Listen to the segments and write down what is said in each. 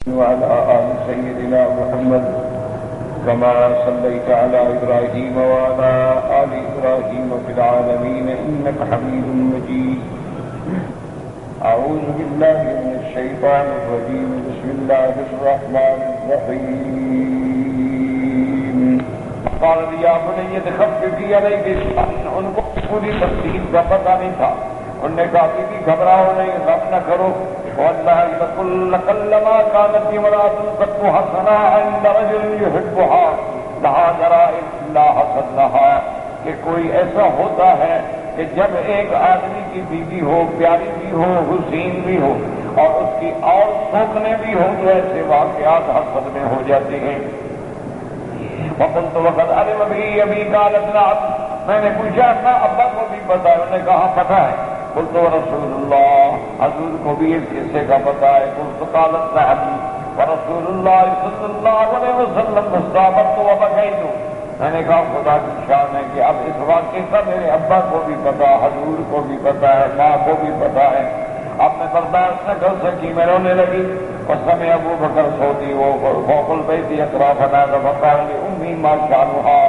وعلى آل سيدنا محمد كما صليت على إبراهيم وعلى آل إبراهيم في العالمين إنك حميد مجيد. أعوذ بالله من الشيطان الرجيم. بسم الله الرحمن الرحيم. قال يا بني خففي عليك ان کو پوری تفصیل کا پتہ نہیں تھا. انہوں نے کہا کہ گھبراؤ نہیں، غم نہ کرو. والله لقلما كانت امرأة قد حسنا عند رجل يحبها لها جرائم لا حسد لها، کہ کوئی ایسا ہوتا ہے کہ جب ایک آدمی کی بیوی ہو، پیاری بھی ہو، حسین بھی ہو، اور اس کی اور سوکنے بھی ہوں، تو ایسے واقعات حسد میں ہو جاتے ہیں. وقلت وقد علم بھی ابھی قالت نعم، میں نے پوچھا اپنا ابا کو بھی پتا ہے؟ انہوں نے کہا پتا ہے. قلت ورسول اللہ، حضور کو بھی اس قصے کا پتا ہے. قلت قالت نعم ورسول اللہ صلی اللہ علیہ وسلم مستعبت وبكيت. میں نے کہا خدا کی شان ہے کہ اب اس واقعے کا میرے ابا کو بھی پتا، حضور کو بھی پتا ہے، ماں کو بھی پتا ہے. اب میں برداشت نہ کر سکی، میں رونے لگی. اس سمے ابو بکر سوتی وہ فوق البیت اطرافنا فقال لأمی ما شأنها.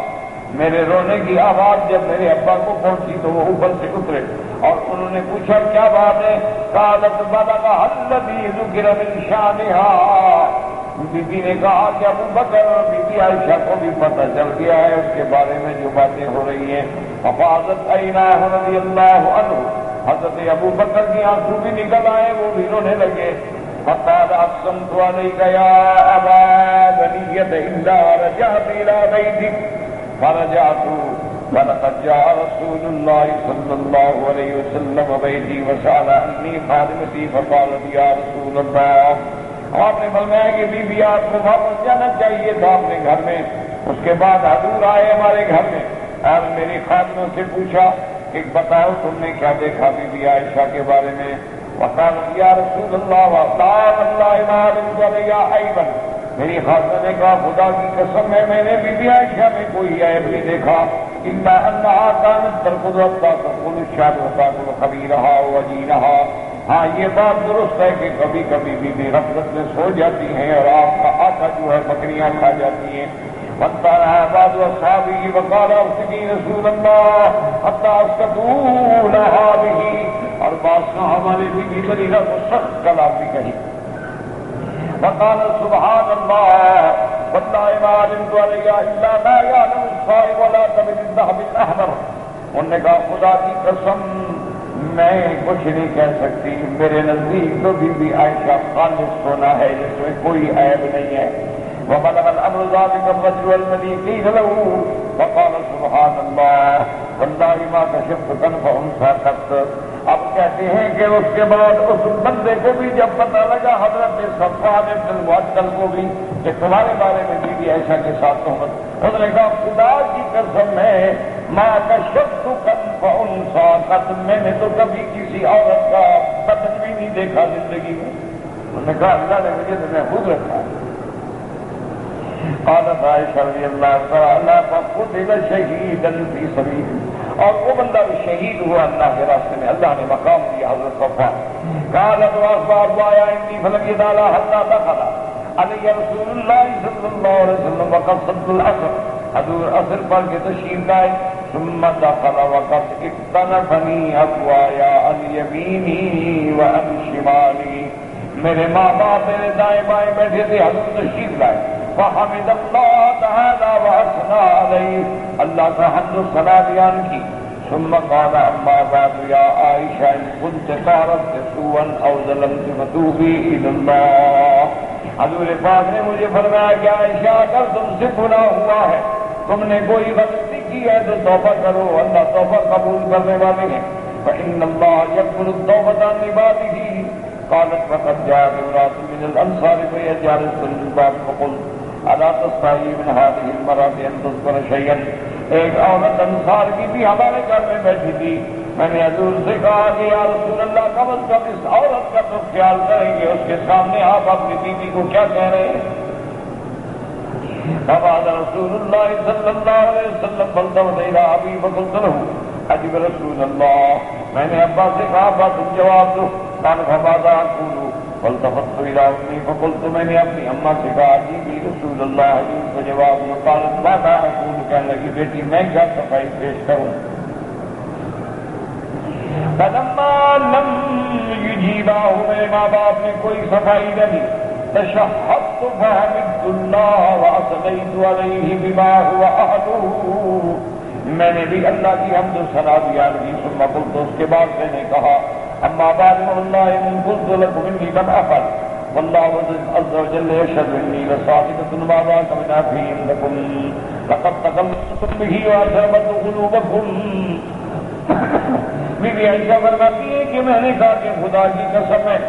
میرے رونے کی آواز جب میرے ابا کو پہنچی تو وہ اوپر سے اترے اور انہوں نے پوچھا کیا بات ہے؟ قالت بلغها الذي ذكر من شأنها. بی بی نے کہا کہ ابو بکر اور بی بی عائشہ کو بھی پتہ چل گیا ہے اس کے بارے میں جو باتیں ہو رہی ہیں. ففاضت عیناہ رضی اللہ عنہ، حضرت ابو بکر کی آنسو بھی نکل آئے، وہ بھی رونے لگے. فقال اقسمت عليك يا ابا بنية الا رجعت الى بيتك. فرجعت ولقد جاء رسول الله صلى الله عليه وسلم بيتي وسأل عني خادمتي فقالت يا رسول الله. آپ نے فرمایا کہ بی بی آپ کو واپس جانا چاہیے تھا اپنے گھر میں. اس کے بعد حضور آئے ہمارے گھر میں اور میری خادموں سے پوچھا کہ بتاؤ تم نے کیا دیکھا بی بی عائشہ کے بارے میں؟ وقالت یا رسول اللہ وقال اللہ ما علمت علیہ عیبا. میری خادمہ نے کہا خدا کی قسم ہے میں نے بی بی عائشہ میں کوئی عیب نہیں دیکھا. الا انها كانت ترقد حتى تقول الشعب وتاكل خبيرها وجينها. ہاں یہ بات درست ہے کہ کبھی کبھی بی بی غفلت میں سو جاتی ہیں اور آپ کا آقا جو ہے بکریاں کھا جاتی ہیں. فانطلع بعض اصحابه وقال ارسلي رسول الله حتى اسكتوا لها به. اور بعض صحابہ نے بی بی بریرہ کو سخت کلام بھی کہی. وقال سبحان الله والله ما علمت عليها الا ما يعلم الصائب ولا تبن الذهب الاحمر. انہوں نے کہا خدا کی قسم میں کچھ نہیں کہہ سکتی، میرے نزدیک تو بی بی عائشہ خالص سونا ہے جس میں کوئی عیب نہیں ہے. وبلغ الامر ذلك الرجل الذي قيل له فقال سبحان الله والله ما كشفت كنف انثى قط. اب کہتے ہیں کہ اس کے بعد اس بندے کو بھی جب پتہ لگا حضرت صفوان بن المعطل کو بھی کہ تمہارے بارے میں بی بی عائشہ کے ساتھ تہمت، انہوں نے کہا خدا کی قسم ہے ما کشفت کنف انثى قط، میں نے تو کبھی کسی عورت کا بدن بھی نہیں دیکھا زندگی میں. انہوں نے کہا اللہ نے مجھے تو محفوظ رکھا. قالت عائشہ رضی اللہ تعالی فقتل شہیدا فی سبیل. اور وہ بندہ بھی شہید ہوا اللہ کے راستے میں، اللہ نے مقام دیا حضرت صفوان. قالت واخبار آیا انی فلم يدال حتى دخل علی رسول اللہ صلی اللہ علیہ وسلم وقد صد العصر. حضور عصر پڑھ کے تشریف لائے. ثم دخل وقد اقتنفني ابوایا عن یمینی وعن شمالی. میرے ماں باپ میرے دائیں بائیں بیٹھے تھے، حضور تشریف لائے. فحمد اللہ تعالی واثنى علیہ، اللہ کا حمد و ثنا بیان کی. ثم قال اما بعد یا عائشہ ان كنت تعرفت سوءا او ظلمت فتوبی الی اللہ. حضور پاک نے مجھے فرمایا کہ عائشہ اگر تم سے گناہ ہوا ہے، تم نے کوئی غلطی کی ہے تو توبہ کرو، اللہ توبہ قبول کرنے والے ہیں. فإن الله يقبل التوبة عن عباده. قالت فقد جاء امرأة من الأنصار فهي جالسة الباب فقلت الا تستحيي من هذه المرأة ان تذكر شيئا. ایک عورت انصار کی بھی ہمارے گھر میں بیٹھی تھی. میں نے حضور سے کہا کہ یا رسول اللہ کم از کم اس عورت کا تو خیال کریں گے، اس کے سامنے آپ اپنی بیوی کو کیا کہہ رہے ہیں؟ فقال رسول اللہ صلی اللہ علیہ وسلم فالتفت الى ابی فقلت له عجب رسول اللہ. میں نے ابا سے کہا ابا تم جواب دو. قال فماذا اقول؟ فالتفت الى امي فقلت میں نے اپنی اماں سے کہا جی بھی رسول اللہ کو جواب میں قالت ماذا اقول کہنے لگی بیٹی میں کیا صفائی پیش کروں فلما لم يجيباه میرے ماں باپ نے کوئی صفائی نہ دی تشهدت فحمدت الله واثنيت عليه بما هو اهله میں نے بھی اللہ کی حمد و ثنا بیان کی ثم قلت اس کے بعد میں نے کہا اما بعد والله ان قلت لكم اني لم افعل والله عز وجل يشهد اني لصادقة ما ذاك من افي عندكم لقد تكلمتم به واثرت قلوبكم بی بی عائشہ فرماتی ہے کہ میں نے کہا کہ خدا کی قسم ہے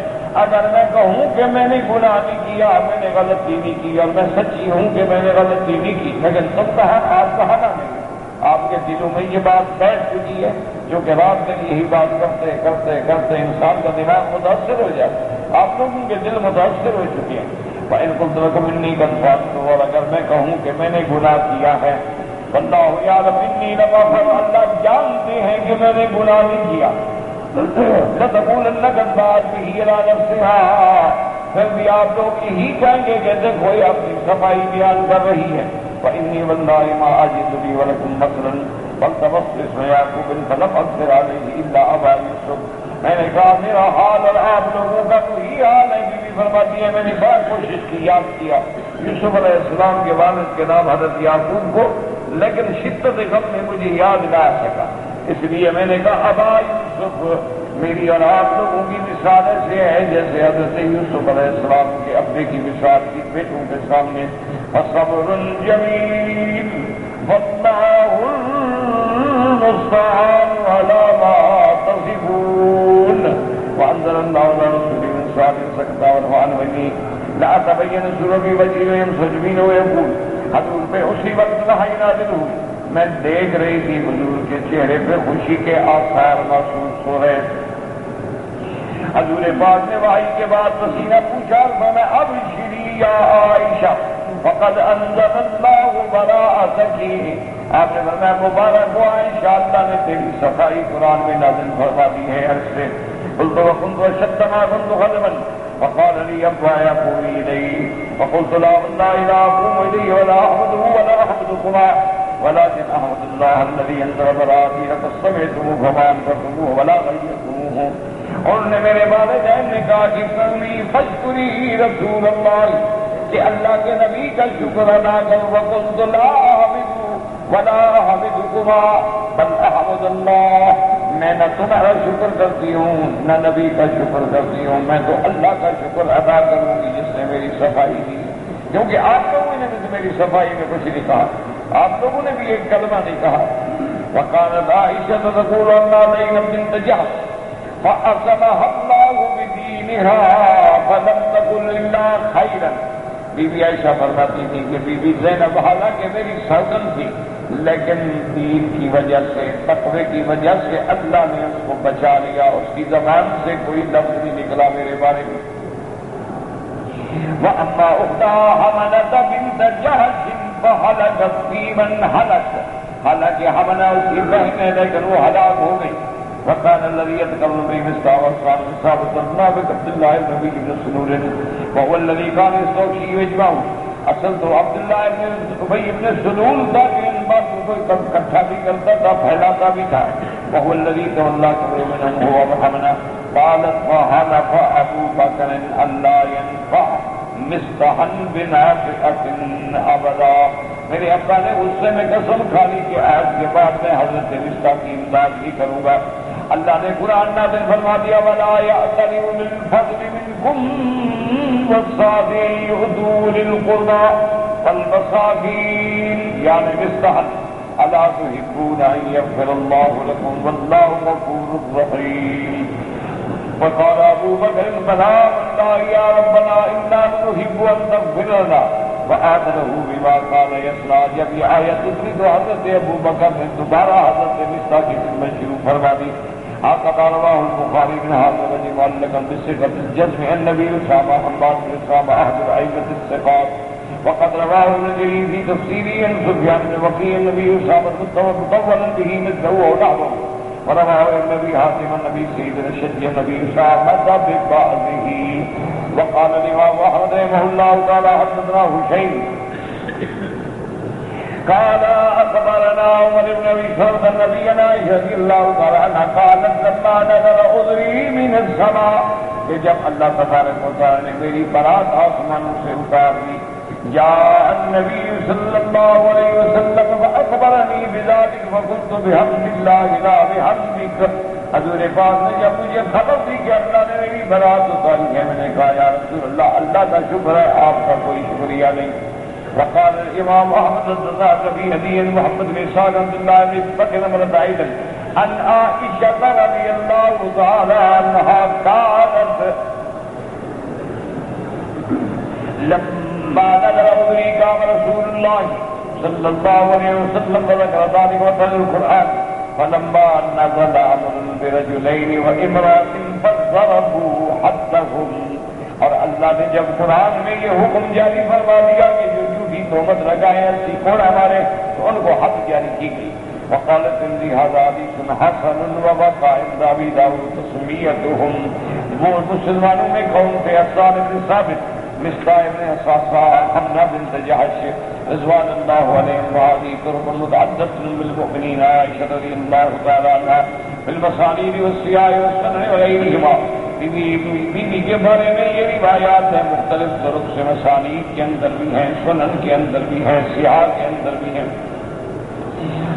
اگر میں کہوں کہ میں نے گناہ نہیں کیا میں نے غلطی نہیں کی اور میں سچی ہوں کہ میں نے غلطی نہیں کی لیکن تم کہا آپ کہا نہ نہیں آپ کے دلوں میں یہ بات بیٹھ چکی ہے جو کہ رات میں یہی بات کرتے کرتے کرتے انسان کا دماغ متاثر ہو جائے آپ لوگوں کے دل متاثر ہو چکے ہیں ان کو تمنی کنفرم تو اور اگر میں کہوں کہ میں نے گناہ کیا ہے اللہ یعلم انی لغافر اللہ جانتے ہیں کہ میں نے گناہ نہیں کیا لتقولن كذبت به على نفسها پھر بھی آپ لوگ یہی کہیں گے کہ دیکھو یہ اپنی صفائی بیان کر رہی ہے فإني والله ما أجد لي ولكم مثلا فالتمست اسم يعقوب فلم أقدر عليه إلا أبا يوسف میں نے کہا میرا حال اور آپ لوگوں کا تو یہ حال ہے کہ فرماتی ہے میں نے بہت کوشش کی یاد کیا یوسف علیہ السلام کے والد کے نام حضرت یعقوب کو لیکن شدت غم میں مجھے یاد نہ آ سکا اس لیے میں نے کہا ابا یوسف میری اور آپ لوگوں کی مثال ایسے ہے جیسے حضرت یوسف علیہ السلام کے ابے کی مثال کی بیٹوں کے سامنے فصبر جمیل واللہ المستعان علی ما تصفون وانزل اللہ علی رسوله من صالح سکتا ورحمن ونی لا تبین سربی وجیہم سجمین ویقول حضور پہ اسی وقت وحی نازل ہوئی میں دیکھ رہی تھی حضور کے چہرے پہ خوشی کے آثار محسوس ہو رہے حضور پاک نے وحی کے بعد پسینہ پوچھا میں اب شری یا عائشہ فقد انزل اللہ براءتک آپ نے فرمایا مبارک ہو عائشہ اللہ نے تیری صفائی قرآن میں نازل فرما دی ہے عرض سے قلت وكنت اشد ما كنت غضبا فقال لي ابا يقوم الي فقلت لا والله لا اقوم اليه ولا احمده ولا احمدكما ولكن احمد الله الذي انزل براءتي لقد سمعتموه فما انكرتموه ولا غيرتموه انہوں نے میرے والدین نے کہا کہ قومی فاشکری رسول اللہ کہ اللہ کے نبی کا شکر ادا کرو وقلت لا احمد ولا احمدكما بل احمد اللہ میں نہ تمہارا شکر کرتی ہوں نہ نبی کا شکر کرتی ہوں میں تو اللہ کا شکر ادا کروں گی جس نے میری صفائی دی کیونکہ آپ لوگوں نے بھی میری صفائی میں کچھ نہیں کہا آپ لوگوں نے بھی ایک کلمہ نہیں کہا وقالت عائشہ تقول اللہ زینب بنت جحش فأصلها الله بدينها فلم تقل إلا خيرا بی بی عائشہ فرماتی تھی کہ بی بی زینب حالانکہ میری سوگن تھی لیکن دین کی وجہ سے تقوی کی وجہ سے اللہ نے اس کو بچا لیا اس کی زبان سے کوئی لفظ نہیں نکلا میرے بارے میں وَأَمَّا أُخْتَهَا حَمَنَةَ بِنْتَ جَحْشٍ فَهَلَكَتْ فِي مَنْ هَلَكَ حالانکہ حمنہ اس کی بہن ہے لیکن وہ ہلاک ہو گئی وكان الذي يتكلم به مصطفى وصال ثابت الله عبد الله النبي بن سنور وهو الذي كان يستوشي ويجمعه اصل تو عبد الله بن ابي بن سلول تھا کہ ان بات کو اکٹھا بھی کرتا تھا پھیلاتا بھی تھا وهو الذي تولى كبر منهم هو وحمنا قالت وحلف ابو بكر الا ينفع مستحن بنافئة ابدا میرے ابا نے غصے میں قسم کھا لی کہ آج کے بعد میں حضرت مصطفیٰ کی امداد نہیں کروں گا اللہ نے قرآن نازل فرما دیا ولا يأتل أولو الفضل منكم والسعة يؤتوا أولي القربى والمساكين يعني مستحن ألا تحبون أن يغفر الله لكم والله غفور رحيم فقال أبو بكر بلى والله يا ربنا إنا نحب أن تغفر لنا وآخره بما قال يسرا جب یہ آیت اتری تو حضرت ابو بکر نے دوبارہ حضرت مصطفیٰ کی خدمت شروع فرما دی هكذا رواه البخاري من هذا الوجه معلقا بصيغة الجزم النبي أسامة حماد بن أسامة أحد الأئمة الثقات وقد رواه النجري في تفسيره عن سفيان بن وكيع النبي أسامة مطولا به مثله ونحوه ورواه النبي حاتم النبي سيد الشجي النبي أسامة ببعضه وقال الإمام أحمد رحمه الله تعالى حدثنا هشيم قال أخبرنا عمر بن أبي شرط النبي عائشة رضي الله تعالى عنها قالت لما نزل عذري من السماء کہ جب اللہ تبارک و تعالی نے میری برات آسمانوں سے اتار دی جاء النبي صلى الله عليه وسلم فأخبرني بذلك فقلت بحمد الله لا بحمدك حضور پاک نے جب مجھے خبر دی کہ اللہ نے میری برات اتاری ہے میں نے کہا یا رسول اللہ اللہ کا شکر ہے آپ کا کوئی شکریہ نہیں وقال الامام احمد الرضاعي هدي محمد بن سعد عبد الله بن بكر بن عائشة عن عائشة رضي الله تعالى عنها قالت لما نزل عذري قام رسول الله صلى الله عليه وسلم فذكر ذلك وتلا القرآن فلما نزل امر برجلين وامرأة فضربوا حدهم اور اللہ نے جب قرآن میں یہ حکم جاری فرما دیا کہ جو جھوٹی تہمت لگائے ایسی کون ہمارے تو ان کو حد جاری کی گئی وقالت ان هذا حدیث حسن ووقع عند ابي داود تسمیتهم وہ مسلمانوں میں کون تھے حسان بن ثابت مصطفى بن حصاصة حمنا بنت جحش رضوان الله عليهم وهذه طرق متعددة بالمؤمنين عائشة رضي الله تعالى عنها في المصانيد والسياح والسنن وغيرهما بیوی کے بارے میں یہ روایات ہیں مختلف طرق سے مسانید کے اندر بھی ہیں سنن کے اندر بھی ہیں سیاح کے اندر بھی ہیں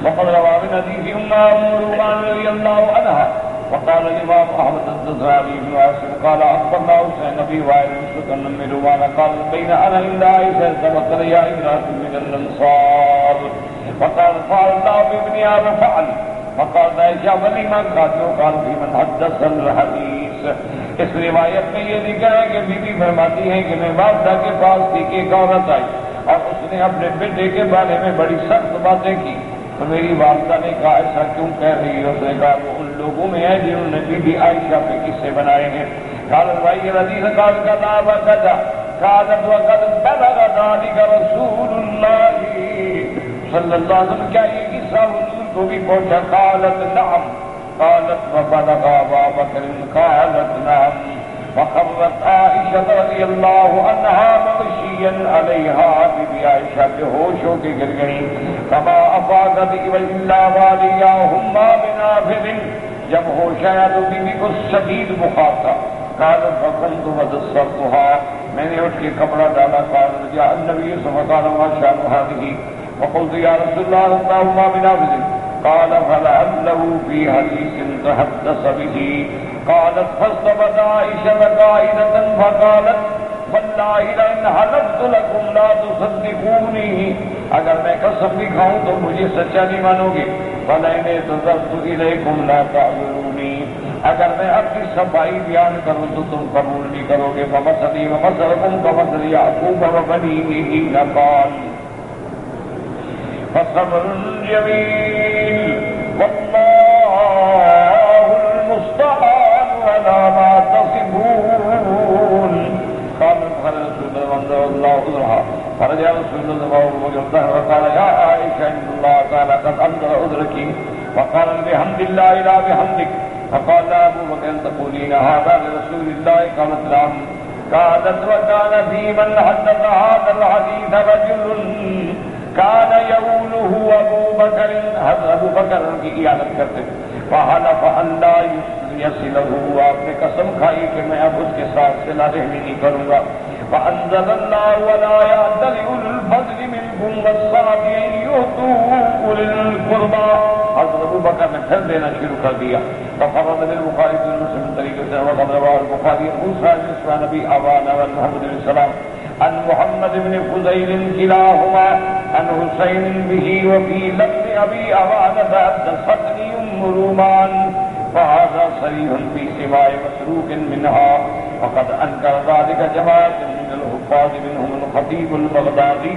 وقد روى من حديث ام رومان رضي الله عنها وقال الامام احمد الضرائي بن عاصم قال اخبرنا حسين بن وائل سكن من رومان قال بين انا عند عائشه سبقت يا امراه من الانصار وقال قال الله بابنها ففعل فقال عائشہ ولیمہ کھاتے قال في من حدث الحديث اس روایت میں یہ ذکر ہے کہ بی بی فرماتی ہے کہ میں والدہ کے پاس تھی کہ ایک عورت آئی اور اس نے اپنے بیٹے کے بارے میں بڑی سخت باتیں کی تو میری والدہ نے کہا ایسا کیوں کہہ رہی ہے اس نے کہا وہ ان لوگوں میں ہے جنہوں نے بی بی عائشہ پہ قصے بنائے ہیں قال البائی الحدیث قال کذا وکذا قالت وقد بلغ ذلك رسول اللہ صلی اللہ علیہ وسلم کیا یہ قصہ حضور کو بھی پہنچا قالت نعم قالت وبلغ ابا بکر قالت نعم وقرت عائشہ رضی اللہ عنہا مغشیا علیہا بی بی عائشہ کے ہوش ہو کے گر گئی فما افاقت الا والیاہما بنافذ جب ہوش آیا تو بی بی کو شدید بخار تھا قالت فقمت ودسترتها میں نے اٹھ کے کپڑا ڈالا قال جاء النبي صلی اللہ علیہ وسلم هذه وقلت یا رسول اللہ اللہما بنافذ قال فلعله في حديث تحدث به قالت فاستبت عائشة قائدة فقالت والله لئن حلفت لكم لا تصدقوني اگر میں قسم بھی کھاؤں تو مجھے سچا نہیں مانو گے ولئن اعتذرت إليكم لا تعذروني اگر میں اپنی صفائی بیان کروں تو تم قبول نہیں کرو گے فمثلی ومثلكم كمثل يعقوب وبنيه قال فصبر جميل والله المستعان على ما تصفون قال رسول الله عذرها فرجع رسول الله وجلده وقال يا عائشة إن الله تعالى قد أنزل عذرك وقال بحمد الله لا بحمدك فقال أبو بكر تقولين هذا لرسول الله قالت نعم قالت وكان في من حدث هذا الحديث رجل كان يقوله ابو بکر حضرت ابو بکر کی عیادت کرتے فحلف ان لا يصله آپ نے قسم کھائی کہ میں اب اس کے ساتھ صلہ رحمی نہیں کروں گا فانزل الله ولا يأتل أولو الفضل منكم والسعة ان يؤتوا أولي القربى حضرت ابو بکر نے پھر دینا شروع کر دیا ففرد للبخاری في مسلم طریقے سے وقد رواه البخاري موسى بن نبي أبانا والمحمد بن سلام عن محمد بن فضيل كلاهما عن حسين به وفي لفظ ابي أبانا حدثتني ام رومان فهذا صريح في سماع مسروق منها وقد انكر ذلك جماعة من الحفاظ منهم الخطيب البغدادي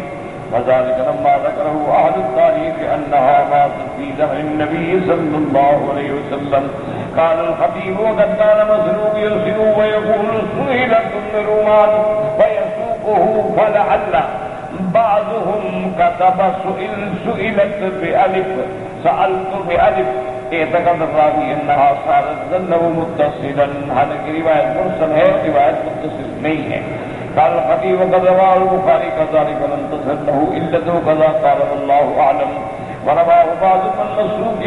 وذلك لما ذكره اهل التاريخ انها ماتت في زمن النبي صلى الله عليه وسلم قال الخطيب وقد كان مسروق يرسل ويقول سئلت ام رومان ويسوقه فلعل بعضهم كتب سئلت بألف سألت بألف اعتقد الراوی انہا صارت ظنہ متصلا، حالانکہ روایت مرسل ہے، روایت متصل نہیں ہے. قال الخطيب وقد رواه البخاري كذلك لم تصل له علته كذا قال والله اعلم. ورواه بعض من مسروق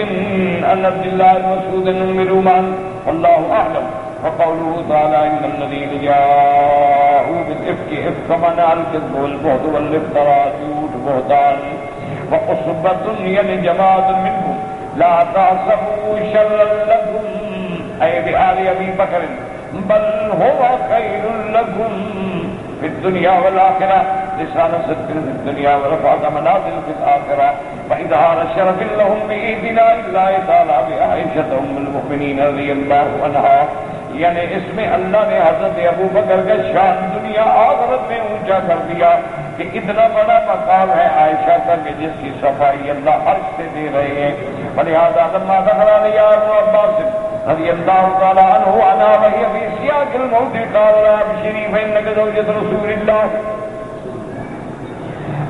ان عبد الله المسعود مروما والله اعلم. وقوله تعالى ان الذين جاءوا بالافك افك معنى الكذب والبهت والافتراء جھوٹ بہتان. وعصبة يعني جماعة منهم لا تعصبوا شرا لكم اي بآل ابي بكر بل هو خير لكم في الدنيا والآخرة. لسان صدق في الدنيا ورفعة منازل في الآخرة وإظهار شرف لهم بإذناء الله تعالى بعائشة أم المؤمنين رضي الله عنها. یعنی اس میں اللہ نے حضرت ابو بکر کا شان دنیا آخرت میں اونچا کر دیا کہ اتنا بڑا مقام ہے عائشہ کا کہ جس کی صفائی اللہ عرش سے دے رہے ہیں. ولہذا لما دخل علیہ ابن عباس رضی اللہ تعالی عنہ انا وهي في سياق الموت قال يا بشري فانك زوجة رسول الله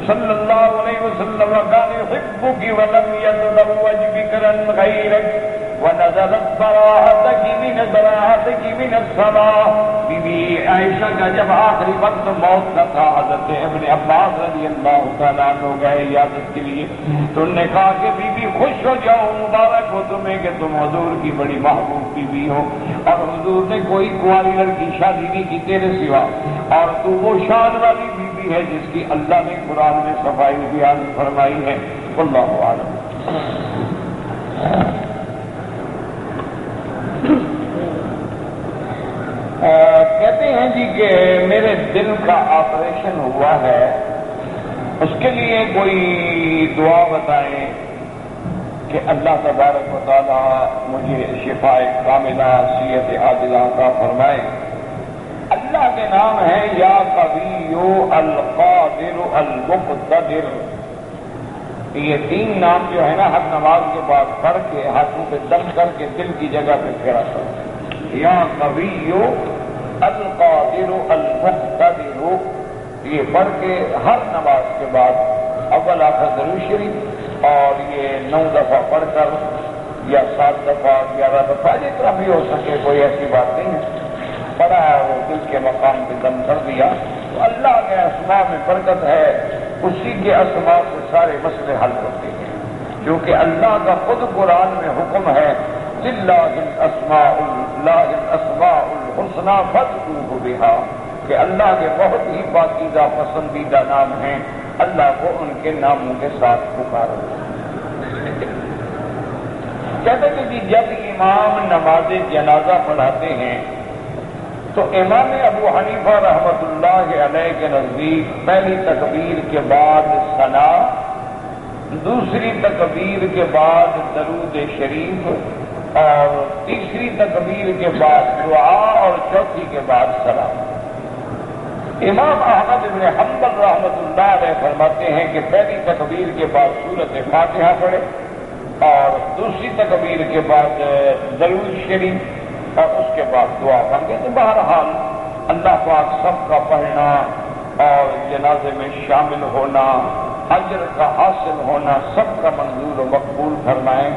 صلی اللہ علیہ وسلم وكان يحبك ولم يتزوج بكرا غيرك ونزلت براءتك من السماء. بی بی عائشہ کا جب آخری وقت موت کا تھا حضرت ابن عباس رضی اللہ تعالیٰ عنہ گئے عیادت کے لیے تو انہوں نے کہا کہ بی بی خوش ہو جاؤ، مبارک ہو تمہیں کہ تم حضور کی بڑی محبوب بی بی ہو اور حضور نے کوئی کنواری لڑکی شادی نہیں کی تیرے سوا اور تو وہ شان والی بی بی ہے جس کی اللہ نے قرآن میں صفائی بیان فرمائی ہے. واللہ اعلم. کہتے ہیں جی کہ میرے دل کا آپریشن ہوا ہے، اس کے لیے کوئی دعا بتائیں کہ اللہ تبارک و تعالی مجھے شفاء کاملہ صحت عاجلہ عطا فرمائے. اللہ کے نام ہے یا قوی القادر المقتدر. یہ تین نام جو ہے نا ہر نماز کے بعد پڑھ کے ہاتھوں پہ دم کر کے دل کی جگہ پہ پھیرا کرو. یا قوی القادر المقتدر یہ پڑھ کے ہر نماز کے بعد اول آخر ضرور شریف اور یہ 9 دفعہ پڑھ کر یا 7 دفعہ 11 دفعہ جتنا بھی ہو سکے، کوئی ایسی بات نہیں ہے. پڑھا ہے وہ دل کے مقام پہ دم کر دیا تو اللہ کے اسماء میں برکت ہے، اسی کے اسماء سے سارے مسئلے حل ہوتے ہیں. کیونکہ اللہ کا خود قرآن میں حکم ہے للہ الاسماء الحسنى فادعوه بها کہ اللہ کے بہت ہی پاکیزہ پسندیدہ نام ہیں، اللہ کو ان کے ناموں کے ساتھ پکارو. کہتے کہ جی جب امام نماز جنازہ پڑھاتے ہیں تو امام ابو حنیفہ رحمۃ اللہ علیہ کے نزدیک پہلی تکبیر کے بعد ثنا، دوسری تکبیر کے بعد درود شریف اور تیسری تکبیر کے بعد دعا اور چوتھی کے بعد سلام. امام احمد بن حنبل رحمۃ اللہ علیہ فرماتے ہیں کہ پہلی تکبیر کے بعد سورۃ فاتحہ پڑھے اور دوسری تکبیر کے بعد درود شریف اور اس کے بعد دعا مانگے. تو بہرحال اللہ پاک سب کا پڑھنا اور جنازے میں شامل ہونا، اجر کا حاصل ہونا سب کا منظور و مقبول فرمائیں.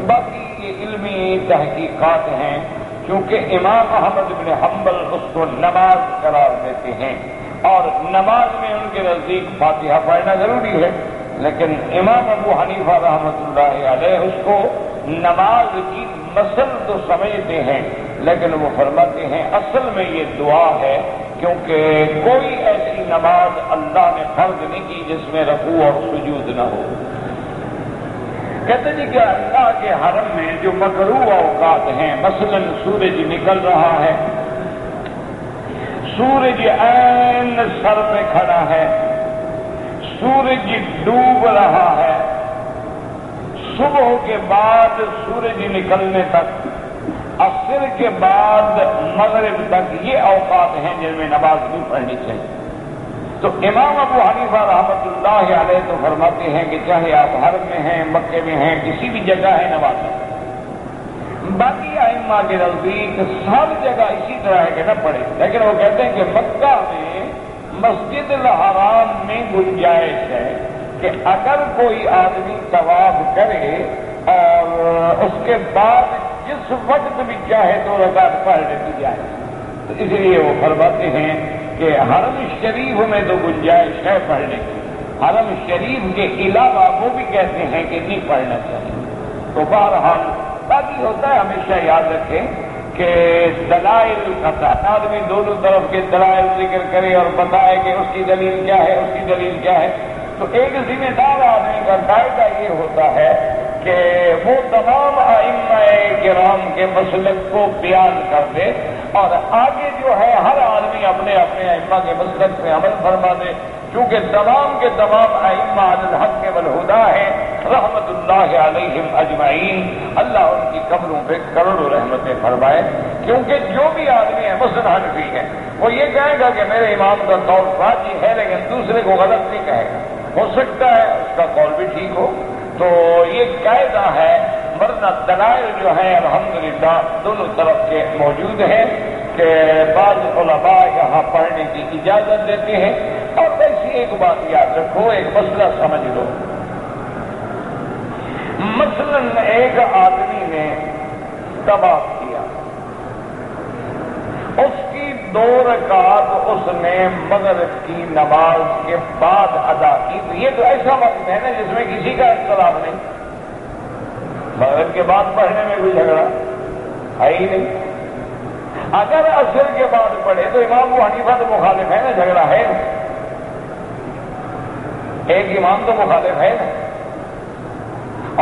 باقی یہ علمی تحقیقات ہیں کیونکہ امام احمد بن حنبل اس کو نماز قرار دیتے ہیں اور نماز میں ان کے نزدیک فاتحہ پڑھنا ضروری ہے، لیکن امام ابو حنیفہ رحمۃ اللہ علیہ اس کو نماز کی مسل تو سمجھتے ہیں لیکن وہ فرماتے ہیں اصل میں یہ دعا ہے کیونکہ کوئی ایسی نماز اللہ نے فرض نہیں کی جس میں رکوع اور سجود نہ ہو. کہتے جی کہ اللہ کے حرم میں جو مکروہ اوقات ہیں، مثلا سورج نکل رہا ہے، سورج عین سر پہ کھڑا ہے، سورج ڈوب رہا ہے، صبح کے بعد سورج نکلنے تک، عصر کے بعد مغرب تک یہ اوقات ہیں جن میں نماز نہیں پڑھنی چاہیے. تو امام ابو حنیفہ رحمۃ اللہ علیہ تو فرماتے ہیں کہ چاہے آپ حرم میں ہیں، مکے میں ہیں، کسی بھی جگہ ہے نماز. باقی ائمہ کے نزدیک سب جگہ اسی طرح ہے کہ نہ پڑھے، لیکن وہ کہتے ہیں کہ مکہ میں مسجد الحرام میں گنجائش ہے کہ اگر کوئی آدمی طواف کرے اور اس کے بعد جس وقت بھی چاہے 2 رکعت پڑھ لیتی جائے. تو اس لیے وہ فرماتے ہیں کہ حرم شریف میں تو گنجائش ہے پڑھنے کی، حرم شریف کے علاوہ وہ بھی کہتے ہیں کہ نہیں پڑھنا چاہیے. تو بہرحال باقی ہوتا ہے، ہمیشہ یاد رکھیں کہ دلائل کا آدمی دونوں طرف کے دلائل ذکر کرے اور بتائے کہ اس کی دلیل کیا ہے، اس کی دلیل کیا ہے. تو ایک ذمہ دار آدمی کا قاعدہ یہ ہوتا ہے کہ وہ تمام ائمہ کرام کے مسلک کو بیان کر دے اور آگے جو ہے ہر آدمی اپنے اپنے ائمہ کے مسلک پہ عمل فرما دے، کیونکہ تمام کے تمام ائمہ علی الحق والہدی ہیں رحمت اللہ علیہم اجمعین. اللہ ان کی قبروں پہ کروڑوں رحمتیں فرمائے. کیونکہ جو بھی آدمی ہے مثلا حنفی ہے، وہ یہ کہے گا کہ میرے امام کا قول راجح ہے، لیکن دوسرے کو غلط نہیں کہے گا. ہو سکتا ہے اس کا قول بھی ٹھیک ہو. تو یہ قاعدہ ہے، ورنہ دلائل جو ہے الحمدللہ دونوں طرف کے موجود ہیں کہ بعض علماء یہاں پڑھنے کی اجازت دیتے ہیں. اور ویسے ایک بات یاد رکھو، ایک مسئلہ سمجھ لو. مثلا ایک آدمی نے طواف کیا، اس کی 2 رکعت اس نے مغرب کی نماز کے بعد ادا کی. تو یہ تو ایسا وقت ہے نا جس میں کسی کا اختلاف نہیں. مغرب کے بعد پڑھنے میں کوئی جھگڑا ہے ہی نہیں. اگر عصر کے بعد پڑھے تو امام ابو حنیفہ تو مخالف ہے نا، جھگڑا ہے نا. ایک امام تو مخالف ہے نا،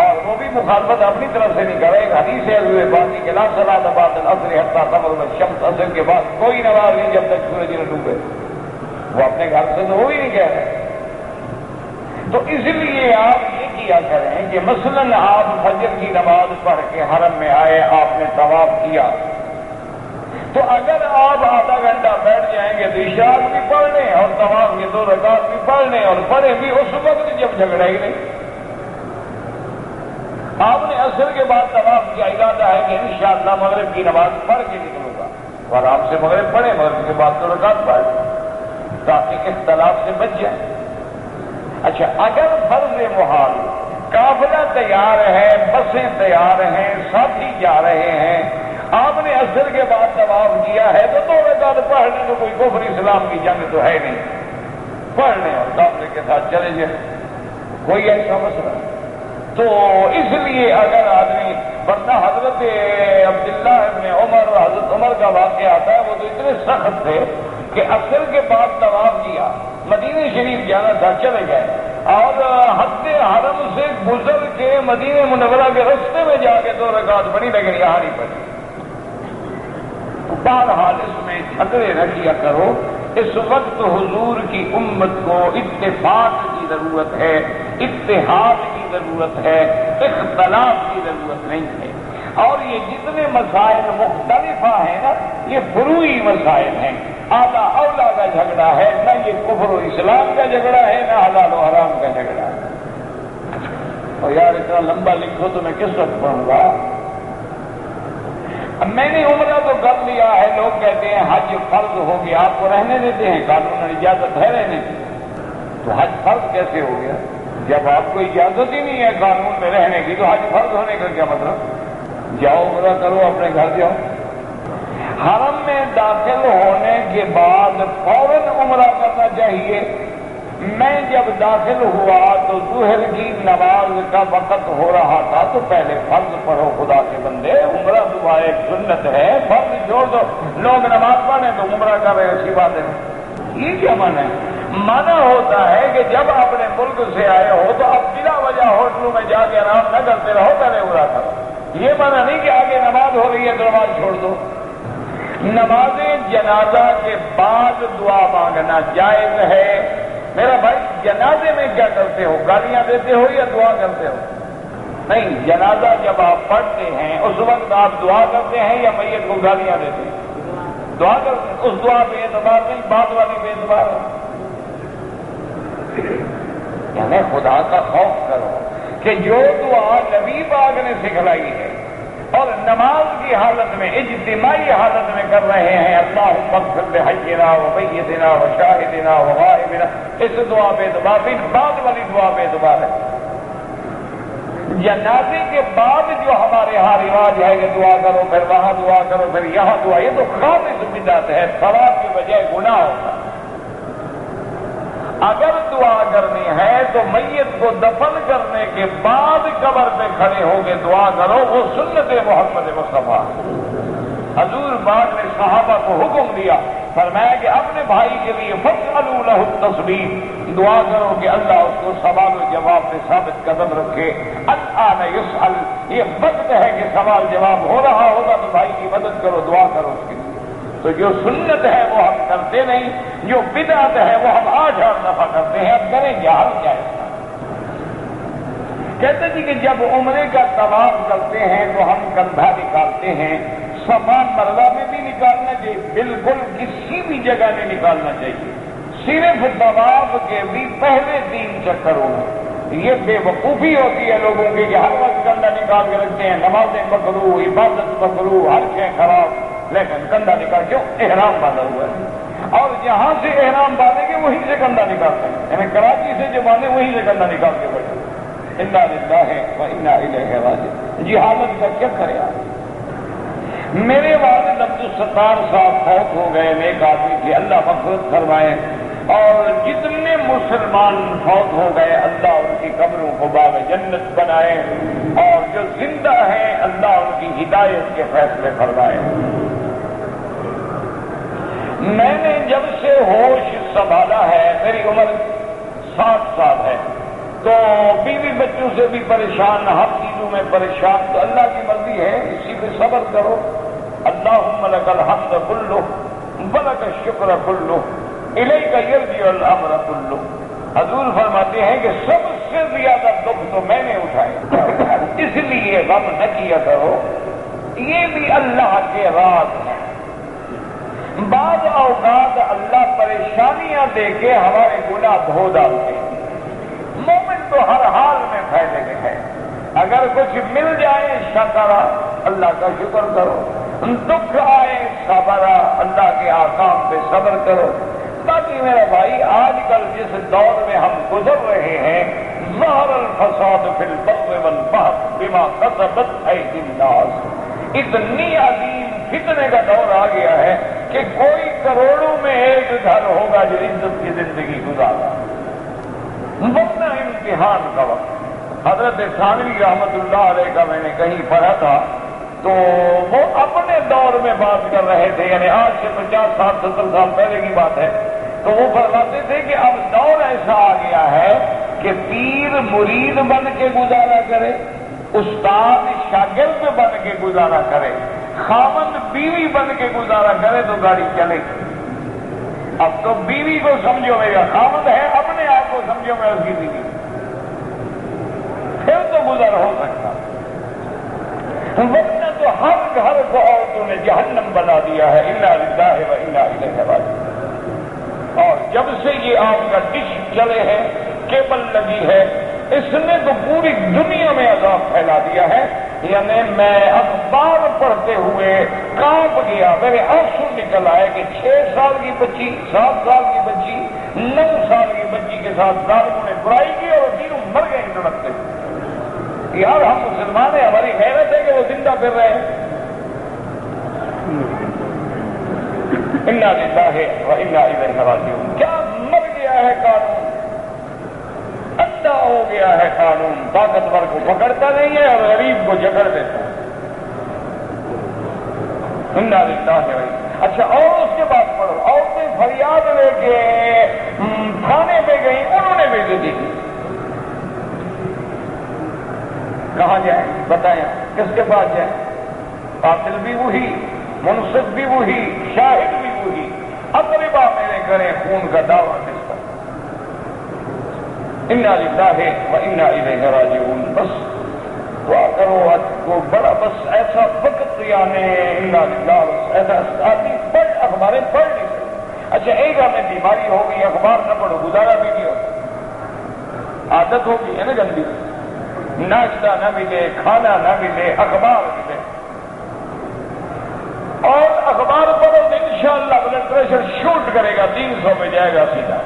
اور وہ بھی مخالفت اپنی طرف سے نہیں کرے. ایک حدیث ہے حضور پاک کی کہ لا صلاۃ بعد العصر حتی تغرب الشمس، عصر کے بعد کوئی نماز نہیں جب تک سورج نہ ڈوبے. وہ اپنے گھر سے تو وہ بھی نہیں کہہ رہے. تو اس لیے آپ یہ کیا کریں کہ مثلا آپ فجر کی نماز پڑھ کے حرم میں آئے، آپ نے طواف کیا، تو اگر آپ آدھا گھنٹہ بیٹھ جائیں گے تو عشاء بھی پڑھ لیں اور طواف کے 2 رکعت بھی پڑھ لیں اور پڑھیں بھی اس وقت جب جھگڑا ہی نہیں. آپ نے عصر کے بعد طواف کیا، ارادہ ہے کہ انشاءاللہ مغرب کی نماز پڑھ کے نکلوں گا، تو آرام سے مغرب پڑھیں، مغرب کے بعد 2 رکعت پڑھ تاکہ اختلاف سے بچ جائیں. اچھا، اگر فرض محال قافلہ تیار ہے، بسیں تیار ہیں، ساتھی جا رہے ہیں، آپ نے عصر کے بعد طواف کیا ہے تو 2 رکعت پڑھ لیں، تو کوئی کفر اسلام کی جنگ تو ہے نہیں. پڑھ لیں اور قافلے کے ساتھ چلے جائیں، کوئی ایسا مسئلہ. تو اس لیے اگر آدمی، ورنہ حضرت عبداللہ ابن عمر اور حضرت عمر کا واقعہ آتا ہے، وہ تو اتنے سخت تھے کہ عصر کے بعد طواف کیا، مدینہ شریف جانا تھا، چلے گئے اور حد حرم سے گزر کے مدینہ منورہ کے رستے میں جا کے 2 رکعت پڑھی، لیکن یہاں نہیں پڑھی. بہرحال اس میں جھگڑے نہ کیا کرو. اس وقت حضور کی امت کو اتفاق کی ضرورت ہے، اتحاد کی ضرورت ہے، اختلاف کی ضرورت نہیں ہے. اور یہ جتنے مسائل مختلفہ ہیں نا، یہ فروعی مسائل ہیں. اعلیٰ اولیٰ کا جھگڑا ہے، نہ یہ کفر و اسلام کا جھگڑا ہے، نہ حلال و حرام کا جھگڑا ہے. اور یار اتنا لمبا لکھو تو میں کس وقت پڑھوں گا. اب میں نے عمرہ تو کر لیا ہے، لوگ کہتے ہیں حج فرض ہو گیا، آپ کو رہنے دیتے ہیں، قانون اجازت ہے رہنے کی. تو حج فرض کیسے ہو گیا؟ جب آپ کو اجازت ہی نہیں ہے قانون میں رہنے کی، تو حج فرض ہونے کا کیا مطلب؟ جاؤ عمرہ کرو، اپنے گھر جاؤ. حرم میں داخل ہونے کے بعد فوراً عمرہ کرنا چاہیے. میں جب داخل ہوا تو ظہر کی نماز کا وقت ہو رہا تھا، تو پہلے فرض پڑھو خدا کے بندے. عمرہ دعا ایک سنت ہے، فرض چھوڑ دو. لوگ نماز پڑھیں تو عمرہ کر رہے، اچھی بات ہے. یہ کیا معنی ہے؟ معنی ہوتا ہے کہ جب اپنے ملک سے آئے ہو تو اب بلا وجہ ہوٹلوں میں جا کے آرام نہ کرتے رہو، پہلے عمرہ کرو. یہ معنی نہیں کہ آگے نماز ہو رہی ہے تو نماز چھوڑ دو. نماز جنازہ کے بعد دعا مانگنا جائز ہے. میرا بھائی جنازے میں کیا کرتے ہو؟ گالیاں دیتے ہو یا دعا کرتے ہو؟ نہیں، جنازہ جب آپ پڑھتے ہیں اس وقت آپ دعا کرتے ہیں یا میت کو گالیاں دیتے ہیں؟ دعا کرتے ہیں. اس دعا پہ اعتبار نہیں، بات والی پہ اعتبار ہے. یعنی خدا کا خوف کرو کہ جو دعا نبی پاک نے سکھلائی ہے اور نماز کی حالت میں، اجتماعی حالت میں کر رہے ہیں، اللہم اغفر لحینا و میتنا و شاہدنا و غائبنا، اس دعا پہ اعتبار نہیں، بعد والی دعا پہ اعتبار ہے. جنازے کے بعد جو ہمارے ہاں رواج ہے کہ دعا کرو پھر وہاں دعا کرو پھر یہاں دعا، یہ تو خالص بدعت ہے، ثواب کی بجائے گناہ ہوگا۔ اگر دعا کرنی ہے تو میت کو دفن کرنے کے بعد قبر پہ کھڑے ہو کے دعا کرو، وہ سنت محمد مصطفیٰ۔ حضور پاک نے صحابہ کو حکم دیا، فرمایا کہ اپنے بھائی کے لیے فاسألوا له التثبیت، دعا کرو کہ اللہ اس کو سوال و جواب سے ثابت قدم رکھے۔ الآن یسأل، یہ وقت ہے کہ سوال جواب ہو رہا ہوگا تو بھائی کی مدد کرو، دعا کرو اس کے لیے۔ تو جو سنت ہے وہ ہم کرتے نہیں، جو بدعت ہے وہ ہم 8 دفعہ کرتے ہیں، اب کریں کیا، حل کیا ہے؟ کہتے جی کہ جب عمرے کا طواف کرتے ہیں تو ہم کندھا نکالتے ہیں، صفا مروا میں بھی نکالنا چاہیے، بالکل کسی بھی جگہ نہیں نکالنا چاہیے، صرف طواف کے بھی پہلے 3 چکروں میں۔ یہ بے وقوفی ہوتی ہے لوگوں کی کہ ہر وقت کندھا نکال کے رکھتے ہیں، نمازیں مکروہ، عبادت مکروہ، ہر شے خراب، لیکن کندھا نکال کیوں؟ احرام باندھا ہوا ہے، اور جہاں سے احرام باندھیں گے وہیں سے کندھا نکالتے ہیں، یعنی کراچی سے جو باندھے وہیں سے کندھا نکال کے بیٹھے۔ انا للہ و انا الیہ راجعون۔ جی حالت کا کیا کرے آپ؟ میرے والد عبدالستار صاحب فوت ہو گئے، نیک آدمی تھے، اللہ مغفرت فرمائے، اور جتنے مسلمان فوت ہو گئے اللہ ان کی قبروں کو باغ جنت بنائے، اور جو زندہ ہیں اللہ ان کی ہدایت کے فیصلے فرمائے۔ میں نے جب سے ہوش سنبھالا ہے، میری عمر 60 سال ہے، تو بیوی بچوں سے بھی پریشان، ہر چیزوں میں پریشان، تو اللہ کی مرضی ہے، اسی پہ صبر کرو۔ اللہم لک الحمد کلہ ولک الشکر کلہ الیک یرجع الامر کلہ۔ حضور فرماتے ہیں کہ سب سے زیادہ دکھ تو میں نے اٹھائے، اس لیے غم نہ کیا کرو، یہ بھی اللہ کے راز ہیں۔ بعض اوقات اللہ پریشانیاں دے کے ہمارے گناہ دھو ڈالتے ہیں۔ مومن تو ہر حال میں فائدے میں ہے، اگر کچھ مل جائے شکر، اللہ کا شکر کرو، دکھ آئے صبر، اللہ کے احکام پہ صبر کرو۔ باقی میرا بھائی آج کل جس دور میں ہم گزر رہے ہیں، ظہر الفساد فی البر والبحر بما کسبت ایدی الناس، اتنی عظیم فتنے کا دور آ گیا ہے کہ کوئی کروڑوں میں ایک گھر ہوگا جو عزت کی زندگی گزارا، ورنہ امتحان کا وقت۔ حضرت ثانوی رحمت اللہ علیہ کا میں نے کہیں پڑھا تھا، تو وہ اپنے دور میں بات کر رہے تھے، یعنی آج سے 50 سال 70 سال پہلے کی بات ہے، تو وہ فرماتے تھے کہ اب دور ایسا آ گیا ہے کہ پیر مرید بن کے گزارا کرے، استاد شاگرد بن کے گزارا کرے، خاوند بیوی بن کے گزارا کرے تو گاڑی چلے گی۔ اب تو بیوی کو سمجھو میرا خاوند ہے، اپنے آپ کو سمجھو میں اس کی بیوی، پھر تو گزر ہو سکتا، ورنہ تو ہر گھر کو عورتوں نے جہنم بنا دیا ہے۔ انا للہ و انا الیہ راجعون۔ اور جب سے یہ آپ کا ڈش چلے ہیں، کیبل لگی ہے، اس نے تو پوری دنیا میں عذاب پھیلا دیا ہے، یعنی میں اخبار پڑھتے ہوئے کانپ گیا، میرے آنسو نکل آئے کہ 6 سال کی بچی، 7 سال کی بچی، 9 سال کی بچی کے ساتھ ظالموں نے برائی کی اور تینوں مر گئے تڑپتے۔ یار ہم مسلمان ہیں، ہماری غیرت ہے کہ وہ زندہ پھر رہے ہیں۔ انا للہ و انا الیہ راجعون۔ کیا مر گیا ہے قانون، اندھا ہو گیا ہے قانون، طاقتور کو پکڑتا نہیں ہے اور غریب کو جکڑ دیتا ہے۔ انا للہ و انا۔ اچھا، اور اس کے بعد پڑھو، عورتیں فریاد لے کے تھانے پہ گئی، انہوں نے بھی دی، کہاں جائیں بتائیں، کس کے پاس جائیں؟ قاتل بھی وہی، منصف بھی وہی، شاہد بھی وہی، اقربا میرے کریں خون کا دعویٰ کس پر؟ انا للہ و انا الیہ راجعون۔ بس دعا کرو، آج کو بڑا بس ایسا وقت، یعنی انا للہ، ایسا آدمی اخباریں پڑھ نہیں سکتے۔ اچھا، ایک ہمیں بیماری ہو گئی، اخبار نہ پڑھو، گزارا بھی نہیں ہوتا، عادت ہو گئی ہے نا گندی، ناشتہ نہ ملے، کھانا نہ ملے، اخبار ملے، اور اخبار پڑھو تو انشاءاللہ بلڈ پریشر شوٹ کرے گا، 300 پہ جائے گا سیدھا۔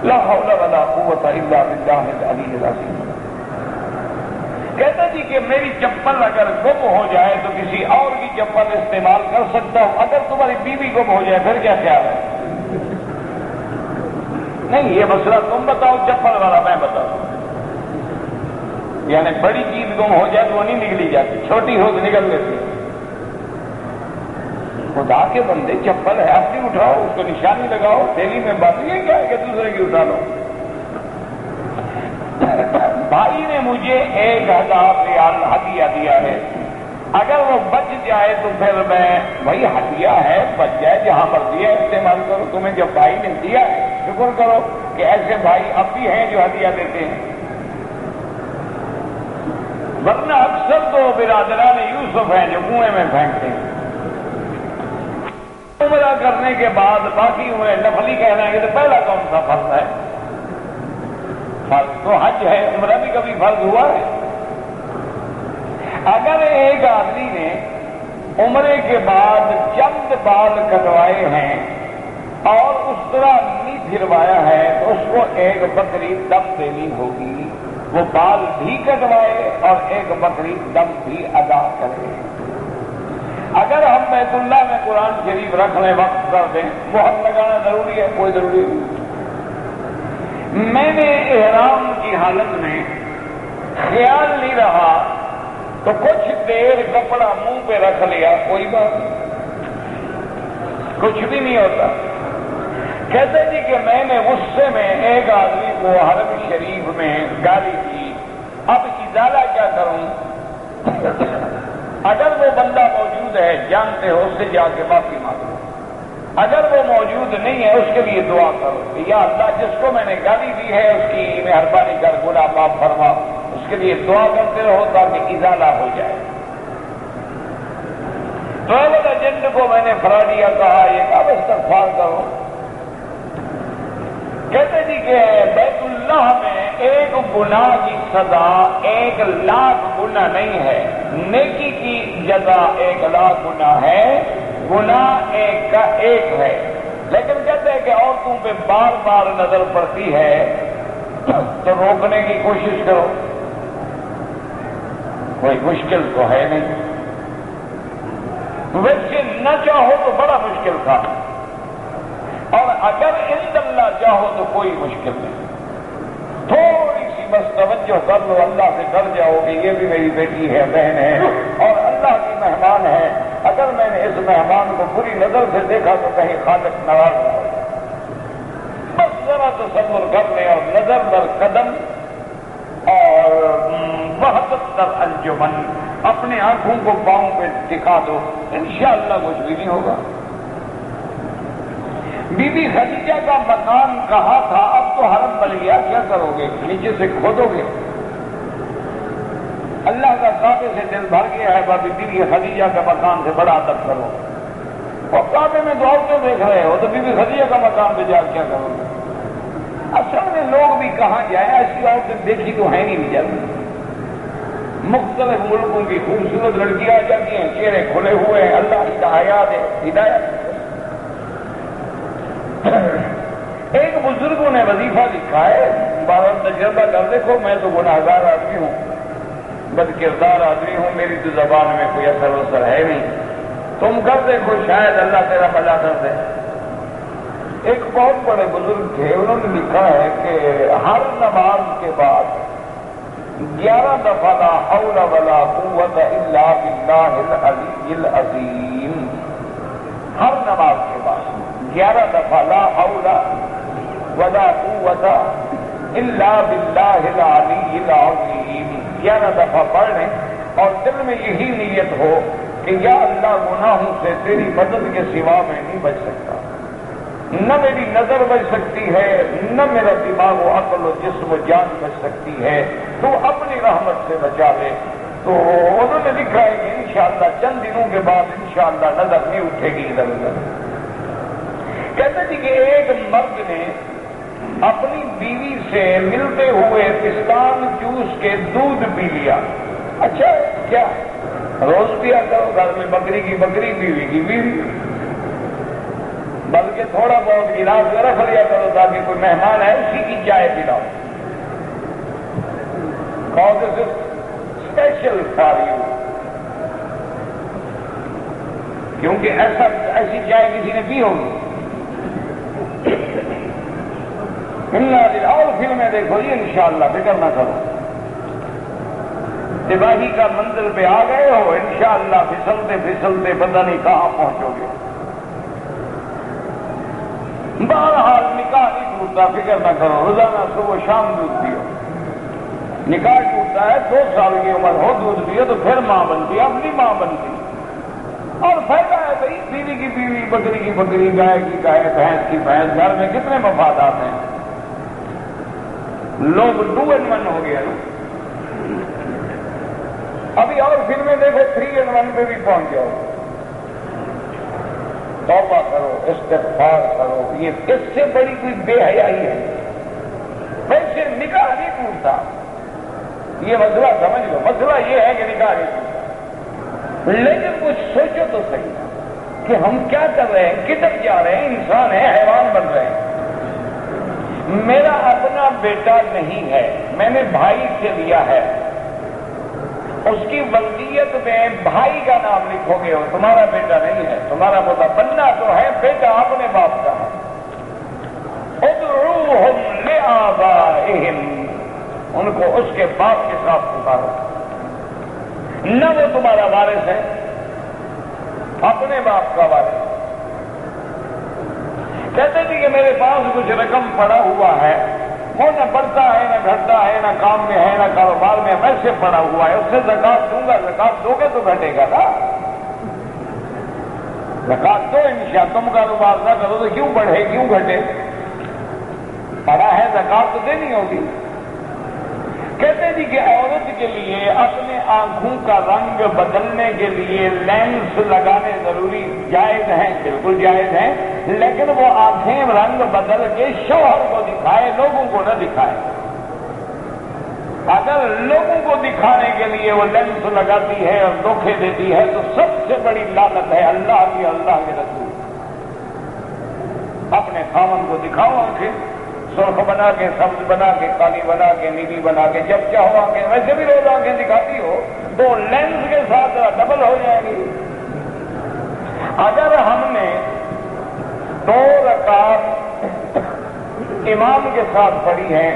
لا حول ولا قوت الا باللہ العلی العظیم۔ کہتا جی کہ میری چپل اگر گم ہو جائے تو کسی اور کی چپل استعمال کر سکتا ہوں، اگر تمہاری بیوی گم ہو جائے پھر کیا خیال ہے؟ نہیں، یہ مسئلہ تم بتاؤ، چپل والا میں بتاؤں۔ یعنی بڑی چیز گم ہو جائے تو وہ نہیں نکلی جاتی، چھوٹی ہو تو نکل لیتی۔ خدا کے بندے، چپل ہے اپنی اٹھاؤ، اس کو نشانی لگاؤ، تیلی میں باندھیے، کیا ہے کہ دوسرے کی اٹھا لو۔ بھائی نے مجھے 1000 ریال ہدیہ دیا ہے، اگر وہ بچ جائے تو پھر میں، بھائی ہدیہ ہے، بچ جائے، جہاں پر دیا استعمال کرو، تمہیں جب بھائی نے دیا ہے شکر کرو کہ ایسے بھائی اب بھی ہیں جو ہدیہ دیتے ہیں، ورنہ اکثر تو برادران یوسف ہیں جو کنویں میں پھینکتے ہیں۔ عمرہ کرنے کے بعد باقی عمریں نفلی کہنا ہے کہ تو پہلا کون سا فرض ہے؟ فرض تو حج ہے، عمرہ بھی کبھی فرض ہوا ہے؟ اگر ایک آدمی نے عمرے کے بعد چند بال کٹوائے ہیں اور اس طرح نہیں پھروایا ہے تو اس کو ایک بکری دم دینی ہوگی، وہ بال بھی کٹوائے اور ایک بکری دم بھی ادا کرے۔ اگر ہم بیت اللہ میں قرآن شریف رکھ لیں، وقت کر دیں، مہر لگانا ضروری ہے؟ کوئی ضروری نہیں۔ میں نے احرام کی حالت میں خیال نہیں رہا تو کچھ دیر کپڑا منہ پہ رکھ لیا، کوئی بات نہیں، کچھ بھی نہیں ہوتا۔ کہتے جی کہ میں نے غصے میں ایک آدمی کو حرم شریف میں گالی دی، اب ازالہ کیا کروں؟ اگر وہ بندہ موجود ہے، جانتے ہو، اس سے جا کے معافی مانگو، اگر وہ موجود نہیں ہے اس کے لیے دعا کرو کہ یا اللہ جس کو میں نے گالی دی ہے اس کی مہربانی کر گناہ معاف فرما، اس کے لیے دعا کرتے رہو تاکہ ازالہ ہو جائے۔ ٹریول ایجنٹ کو میں نے فراڈیا کہا، یہ اب استغفار کرو۔ کہتے جی کہ بیت اللہ میں ایک گناہ کی سزا 1,00,000 گنا نہیں ہے، نیکی کی جزا 1,00,000 گنا ہے، گناہ ایک کا ایک ہے۔ لیکن کہتے ہیں کہ عورتوں پہ بار بار نظر پڑتی ہے تو روکنے کی کوشش کرو، کوئی مشکل تو ہے نہیں، ویسے نہ چاہو تو بڑا مشکل تھا، اور اگر عند اللہ چاہو تو کوئی مشکل نہیں۔ تھوڑی سی بس توجہ کر لو، اللہ سے ڈر جاؤ کہ یہ بھی میری بیٹی ہے، بہن ہے اور اللہ کی مہمان ہے، اگر میں نے اس مہمان کو بری نظر سے دیکھا تو کہیں خالق ناراض نہ ہو جائے۔ بس ذرا تصور کر لیں اور نظر در قدم اور وحدت در انجمن، اپنے آنکھوں کو پاؤں پہ دکھا دو، انشاءاللہ کچھ بھی نہیں ہوگا۔ بی بی خدیجہ کا مکان کہاں تھا؟ اب تو حرم بن گیا، کیا کرو گے؟ نیچے سے کھودو گے؟ اللہ کا کعبے سے دل بھر گیا ہے، بابی بی بی خدیجہ کا مکان سے بڑا ادب کرو، اور کعبے میں دعا کیوں دیکھ رہے ہو؟ تو بی بی خدیجہ کا مکان پہ جا کیا کرو گے؟ اصل میں لوگ بھی کہاں جائیں، ایسی عورتیں دیکھی تو ہے نہیں جاتی، مختلف ملکوں کی خوبصورت لڑکیاں آ جاتی ہیں، چہرے کھلے ہوئے ہیں، اللہ کی ہدایات ہے، ہدایت۔ ایک بزرگوں نے وظیفہ لکھا ہے، بارہ تجربہ کر دیکھو، میں تو گناہگار آدمی ہوں، بد کردار آدمی ہوں، میری تو زبان میں کوئی اثر وثر ہے نہیں، تم کر دیکھو شاید اللہ تیرا بھلا کر دے۔ ایک بہت بڑے بزرگ تھے، انہوں نے لکھا ہے کہ ہر نماز کے بعد 11 دفعہ لا حول ولا قوت الا باللہ العلی العظیم، ہر نماز کے بعد 11 دفعہ لا حول ولا قوت الا باللہ العلی العظیم 11 دفعہ پڑھ لیں، اور دل میں یہی نیت ہو کہ یا اللہ گناہوں سے تیری مدد کے سوا میں نہیں بچ سکتا، نہ میری نظر بچ سکتی ہے، نہ میرا دماغ و عقل و جسم و جان بچ سکتی ہے، تو اپنی رحمت سے بچا لے۔ تو انہوں نے لکھا ہے کہ انشاءاللہ چند دنوں کے بعد انشاءاللہ نظر نہیں اٹھے گی ادھر ادھر۔ کہتے تھے کہ ایک مرد نے اپنی بیوی سے ملتے ہوئے پستان چوس کے دودھ پی لیا۔ اچھا کیا روز پیا کرو، گھر میں بکری کی بکری، بیوی کی بیوی، بلکہ تھوڑا بہت گلاس رکھ لیا کرو تاکہ کوئی مہمان ہے اسی کی چائے پلاؤ۔ اسپیشل فار یو، کیونکہ ایسی چائے کسی نے پی ہوگی۔ اور فلمیں دیکھو جی انشاءاللہ، فکر نہ کرو، تباہی کا منزل پہ آ گئے ہو انشاءاللہ، پھسلتے پھسلتے پتہ نہیں کہاں پہنچو گے۔ بہرحال نکاح نہیں ٹوٹتا، فکر نہ کرو، روزانہ صبح شام دودھ پیو۔ نکاح ٹوٹتا ہے 2 سال کی عمر ہو، دودھ پیو تو پھر ماں بنتی، اپنی ماں بنتی، اور فائدہ ہے بھائی، بیوی کی بیوی، بکری کی بکری، گائے کی گائے، بھینس کی بھینس، گھر میں کتنے مفادات ہیں، لوگ 2 in 1 ہو گیا نا۔ ابھی اور فلمیں دیکھو 3 in 1 پہ بھی پہنچ جاؤ۔ توبہ کرو، استغفار کرو، یہ اس سے بڑی کوئی بے حیائی ہے۔ ویسے نکاح نہیں ٹوٹتا، یہ مسئلہ سمجھ لو، مسئلہ یہ ہے کہ نکاح نہیں ٹوٹتا، لیکن کچھ سوچو تو صحیح کہ ہم کیا کر رہے ہیں، کدھر جا رہے ہیں، انسان ہے، حیوان بن رہے ہیں۔ میرا اپنا بیٹا نہیں ہے، میں نے بھائی سے لیا ہے، اس کی ولدیت میں بھائی کا نام لکھو گے، تمہارا بیٹا نہیں ہے، تمہارا پوتا بننا تو ہے، بیٹا اپنے باپ کا ہے۔ ادعوہم لآبائہم، ان کو اس کے باپ کے ساتھ پکارو، نہ وہ تمہارا وارث ہے، اپنے باپ کا وارث۔ کہتے تھے کہ میرے پاس کچھ رقم پڑا ہوا ہے، وہ نہ بڑھتا ہے نہ گھٹتا ہے، نہ کام میں ہے نہ کاروبار میں، ویسے پڑا ہوا ہے، اس سے زکات دوں گا، زکات دو گے تو گھٹے گا نا، زکات دو انشاءاللہ، تم کاروبار نہ کرو تو کیوں بڑھے کیوں گھٹے، پڑا ہے زکات تو دینی ہوگی۔ کہتے جی کہ عورت کے لیے اپنے آنکھوں کا رنگ بدلنے کے لیے لینس لگانے ضروری جائز ہیں، بالکل جائز ہیں، لیکن وہ آنکھیں رنگ بدل کے شوہر کو دکھائے، لوگوں کو نہ دکھائے۔ اگر لوگوں کو دکھانے کے لیے وہ لینس لگاتی ہے اور دھوکے دیتی ہے تو سب سے بڑی لعنت ہے اللہ کی، اللہ کے رسول۔ اپنے خاوند کو دکھاؤ آنکھیں، سرخ بنا کے، سبز بنا کے، کالی بنا کے، نیلی بنا کے، جب چاہو آنکھیں، ویسے بھی روز آنکھیں دکھاتی ہو تو لینس کے ساتھ ڈبل ہو جائے گی۔ اگر ہم نے 2 رکعت امام کے ساتھ پڑھی ہیں،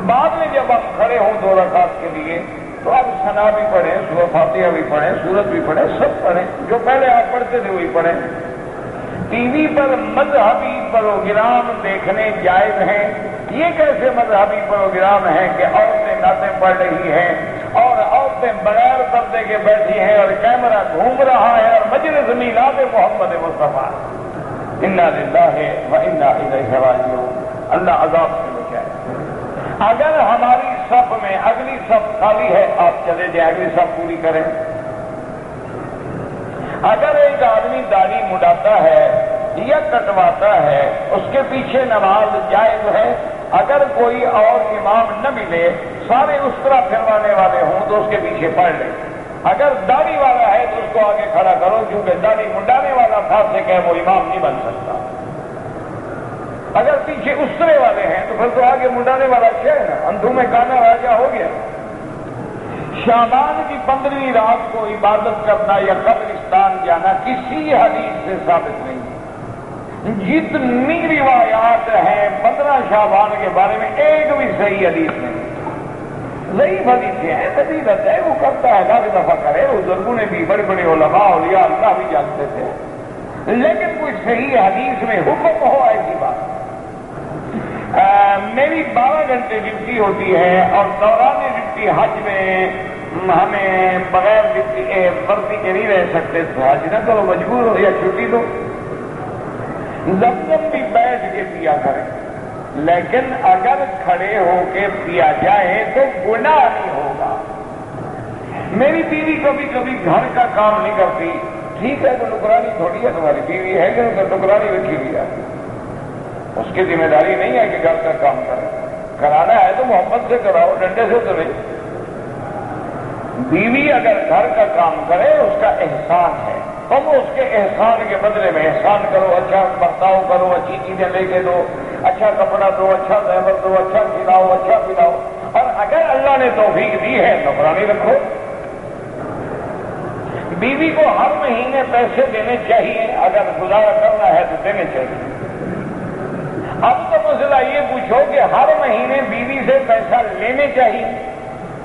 بعد میں جب ہم کھڑے ہوں 2 رکعت کے لیے تو اب ثنا بھی پڑھیں، سورہ فاتحہ بھی پڑھیں، سورت بھی پڑھیں، سب پڑھیں، جو پہلے آپ پڑھتے تھے وہی پڑھیں۔ ٹی وی پر مذہبی پروگرام دیکھنے جائز ہیں، یہ کیسے مذہبی پروگرام ہیں کہ عورتیں نعتیں پڑھ رہی ہیں اور عورتیں بغیر پردے کے بیٹھی ہیں اور کیمرہ گھوم رہا ہے اور مجلس میلاد محمد مصطفیٰ، انا للہ و انا الیہ راجعون، اللہ عذاب سے بچائے۔ اگر ہماری صف میں اگلی صف خالی ہے، آپ چلے جائیں، اگلی صف پوری کریں۔ اگر ایک آدمی داڑھی مڈاتا ہے یا کٹواتا ہے، اس کے پیچھے نماز جائز ہے۔ اگر کوئی اور امام نہ ملے، سارے اس طرح پھروانے والے ہوں تو اس کے پیچھے پڑھ لیں۔ اگر داڑھی والا ہے تو اس کو آگے کھڑا کرو، کیونکہ داڑھی مڈانے والا فاسق ہے، وہ امام نہیں بن سکتا۔ اگر پیچھے اسرے والے ہیں تو پھر تو آگے مڈانے والا کیا ہے نا، اندھوں میں کانا راجا ہو گیا۔ شعبان کی 15ویں رات کو عبادت کرنا یا قبرستان جانا کسی حدیث سے ثابت نہیں۔ جتنی روایات ہیں 15 شعبان کے بارے میں ایک بھی صحیح حدیث نہیں، ضعیف حدیثیں ہیں، فضیلت ہے، وہ کرتا ہے، لاکھ دفعہ کرے، بزرگوں نے بھی، بڑے بڑے علماء اولیاء اللہ بھی جانتے تھے، لیکن کوئی صحیح حدیث میں حکم ہو ایسی بات۔ میری 12 گھنٹے ڈیوٹی ہوتی ہے اور دوران ڈیوٹی حج میں ہمیں بغیر ورزی کے نہیں رہ سکتے، حج نہ کرو، مجبور ہو یا چھٹی دو۔ زمزم بھی بیٹھ کے پیا کریں، لیکن اگر کھڑے ہو کے پیا جائے تو گناہ نہیں ہوگا۔ میری بیوی کبھی کبھی گھر کا کام نہیں کرتی، ٹھیک ہے، تو نکرانی تھوڑی ہے، تمہاری بیوی ہے کہ نکرانی رکھی ہوئی ہے، اس کی ذمہ داری نہیں ہے کہ گھر کا کام کرے، کرانا ہے تو محبت سے کراؤ، ڈنڈے سے تو نہیں۔ بیوی اگر گھر کا کام کرے اس کا احسان ہے، تم اس کے احسان کے بدلے میں احسان کرو، اچھا برتاؤ کرو، اچھی چیزیں لے کے دو، اچھا کپڑا دو، اچھا زیور دو، اچھا کھلاؤ، اچھا پلاؤ، اور اگر اللہ نے توفیق دی ہے نوکرانی رکھو. بیوی کو ہر مہینے پیسے دینے چاہیے، اگر گزارا کرنا ہے تو دینے چاہیے. اب تو مسئلہ یہ پوچھو کہ ہر مہینے بیوی سے پیسہ لینے چاہیے،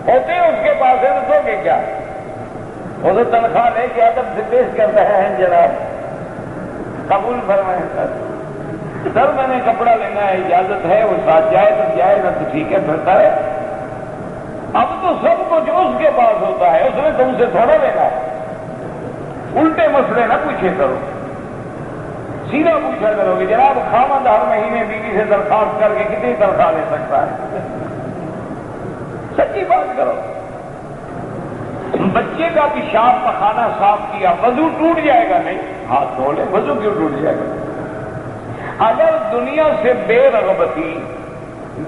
ہوتے اس کے پاس ہے تو دو گے کیا؟ وہ تو تنخواہ لے کے ادب سے پیش کر رہے ہیں جناب، قبول فرمائیں سر میں نے کپڑا لینا ہے، اجازت ہے، وہ ساتھ جائے تو جائے، نہ تو ٹھیک ہے بہتر ہے. اب تو سب کچھ اس کے پاس ہوتا ہے، اس نے تم سے تھوڑا لینا ہے. الٹے مسئلے نہ پوچھے کرو، سیدھا پوچھا کرو کہ جناب خاوند ہر مہینے بیوی سے درخواست کر کے کتنی تنخواہ لے سکتا ہے؟ سچی بات کرو. بچے کا پیشاب پخانا صاف کیا، وضو ٹوٹ جائے گا؟ نہیں، ہاتھ دھو لے، وضو کیوں ٹوٹ جائے گا؟ اگر دنیا سے بے رغبتی،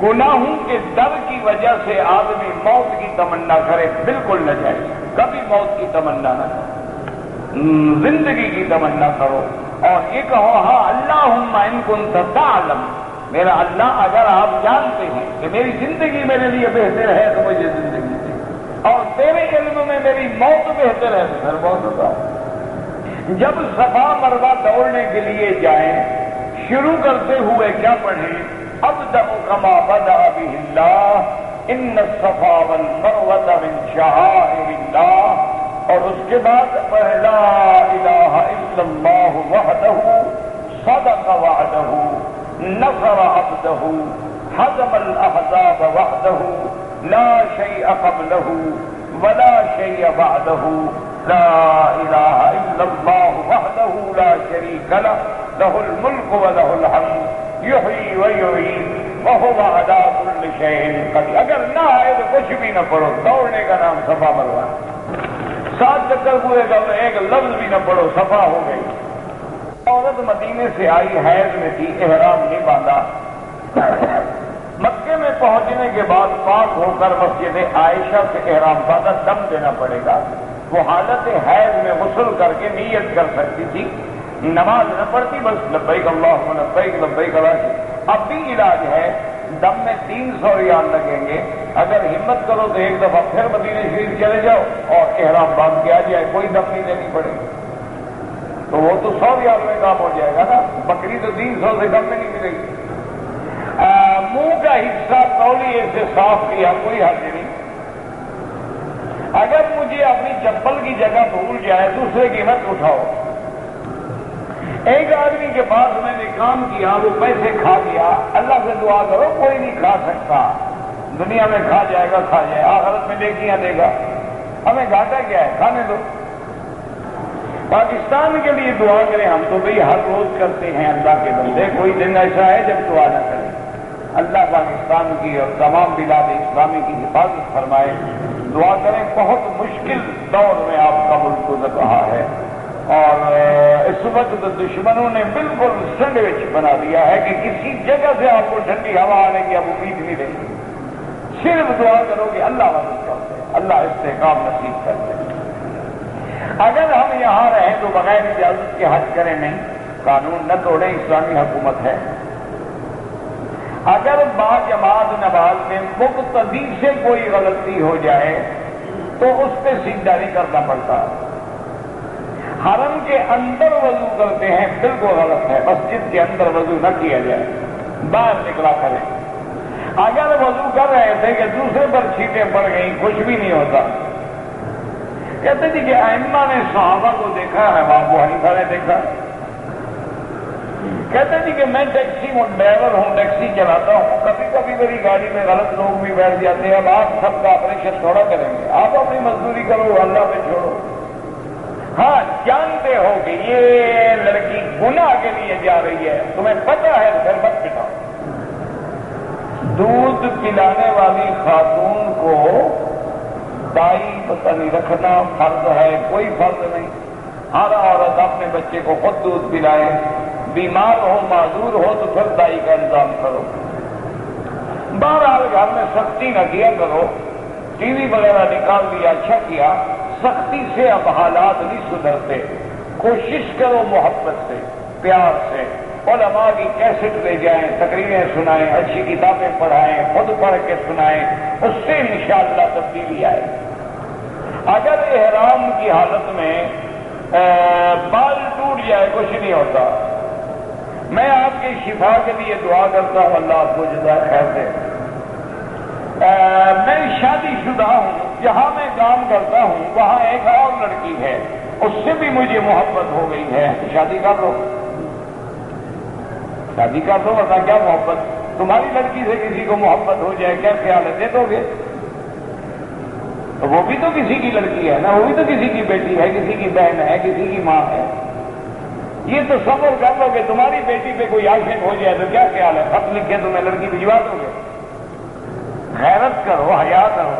گناہوں کے ڈر کی وجہ سے آدمی موت کی تمنا کرے، بالکل نہ جائے. کبھی موت کی تمنا نہ کرو، زندگی کی تمنا کرو اور یہ کہو ہاں اللہم ان کنت تعلم، میرا اللہ اگر آپ جانتے ہیں کہ میری زندگی میرے لیے بہتر ہے تو مجھے زندگی دے، اور تیرے علم میں میری موت بہتر ہے تو پھر موت ہوتا. جب صفا مروہ دوڑنے کے لیے جائیں، شروع کرتے ہوئے کیا پڑھیں؟ ابدأ کما بدأ بہ اللہ ان الصفا والمروہ من شعائر اللہ، اور اس کے بعد لا الہ الا اللہ وحدہ صدق وعدہ نصر عبدہ حزم الاحزاب وحدہ لا شیء قبلہ ولا شیء بعدہ لا الہ الا اللہ وحدہ لا شریک لہ لہ الملک ولہ الحمد یحیی ویمیت وہو علی کل شیء قدیر. اگر نہ آئے تو کچھ بھی نہ پڑھو، دوڑنے کا نام صفا مروہ. 7 چکر ہوئے گا، ایک لفظ بھی نہ پڑھو، صفا ہو گئی. عورت مدینے سے آئی، حیض میں تھی، احرام نہیں باندھا. مکے میں پہنچنے کے بعد پاک ہو کر مسجد عائشہ سے احرام باندھا، دم دینا پڑے گا. وہ حالت حیض میں غسل کر کے نیت کر سکتی تھی، نماز نہ پڑھتی، بس لبیک اللہم لبیک لبیک لا شریک. اب بھی علاج ہے، دم میں 300 ریال لگیں گے. اگر ہمت کرو تو ایک دفعہ پھر مدینہ شریف چلے جاؤ اور احرام باندھ کے آ جائے، کوئی دم نہیں دینی پڑے گی. تو وہ تو 100 ریال میں کام ہو جائے گا نا. بکری تو 300 سے کم میں نہیں ملے گی. منہ کا حصہ تولیے سے صاف کیا، کوئی حرج نہیں. اگر مجھے اپنی چپل کی جگہ بھول جائے، دوسرے کی مت اٹھاؤ. ایک آدمی کے پاس میں نے کام کیا، وہ پیسے کھا گیا. اللہ سے دعا کرو کوئی نہیں کھا سکتا، دنیا میں کھا جائے گا کھا جائے، آخرت میں نیکیاں دے گا. ہمیں گھاٹا کیا ہے، کھانے دو. پاکستان کے لیے دعا کریں. ہم تو بھئی ہر روز کرتے ہیں اللہ کے بندے، کوئی دن ایسا ہے جب دعا نہ کریں. اللہ پاکستان کی اور تمام بلاد اسلامی کی حفاظت فرمائے. دعا کریں. بہت مشکل دور میں آپ کا ملک گزر رہا ہے، اور اس وقت دشمنوں نے بالکل سینڈوچ بنا دیا ہے کہ کسی جگہ سے آپ کو ٹھنڈی ہوا آنے کی اب امید نہیں رہی. صرف دعا کرو کہ اللہ مدد کرتے، اللہ استحکام نصیب کرتے. اگر ہم یہاں رہیں تو بغیر اجازت کے حج کریں نہیں، قانون نہ توڑیں، اسلامی حکومت ہے. اگر با جماعت نماز میں مقتدی سے کوئی غلطی ہو جائے تو اس پہ سیدھاری کرنا پڑتا. حرم کے اندر وضو کرتے ہیں، بالکل غلط ہے. مسجد کے اندر وضو نہ کیا جائے، باہر نکلا کریں. اگر وضو کر رہے تھے کہ دوسرے پر چھینٹیں پڑ گئیں، کچھ بھی نہیں ہوتا. کہتے تھے کہ ائمہ نے صحابہ کو دیکھا ہے، ابو حنیفہ نے دیکھا. کہتے تھے کہ میں ٹیکسی ڈرائیور ہوں، ٹیکسی چلاتا ہوں، کبھی کبھی میری گاڑی میں غلط لوگ بھی بیٹھ جاتے ہیں. اب آپ سب کا آپریشن تھوڑا کریں گے، آپ اپنی مزدوری کرو، اللہ پہ چھوڑو. ہاں جانتے ہو کہ یہ لڑکی گناہ کے لیے جا رہی ہے، تمہیں پتہ ہے، پھر مت پٹاؤ. دودھ پلانے والی خاتون کو دائی پتہ نہیں رکھنا فرض ہے، کوئی فرض نہیں. ہر عورت اپنے بچے کو خود دودھ پلائے. بیمار ہو معذور ہو تو پھر دائی کا انتظام کرو. بہرحال گھر میں سختی نہ کیا کرو. ٹی وی وغیرہ نکال دیا، اچھا کیا. سختی سے اب حالات نہیں سدھرتے. کوشش کرو محبت سے، پیار سے. علماء کی کیسٹ لے جائیں، تقریریں سنائیں، اچھی کتابیں پڑھائیں، خود پڑھ کے سنائیں، اس سے انشاءاللہ تبدیلی آئے۔ اگر احرام کی حالت میں بال ٹوٹ جائے کچھ نہیں ہوتا، میں آپ کی شفا کے لیے دعا کرتا ہوں، اللہ آپ کو جزائے خیر دے۔ میں شادی شدہ ہوں، جہاں میں کام کرتا ہوں وہاں ایک اور لڑکی ہے، اس سے بھی مجھے محبت ہو گئی ہے، شادی کر لو، شادی کر دو، ورنہ کیا محبت؟ تمہاری لڑکی سے کسی کو محبت ہو جائے کیا خیال ہے، دے دو گے؟ تو وہ بھی تو کسی کی لڑکی ہے نا، وہ بھی تو کسی کی بیٹی ہے، کسی کی بہن ہے، کسی کی ماں ہے۔ یہ تو تصور کر لو کہ تمہاری بیٹی پہ کوئی عاشق ہو جائے تو کیا خیال ہے، خط لکھے تمہیں لڑکی بھجوا دو گے؟ غیرت کرو، حیا کرو،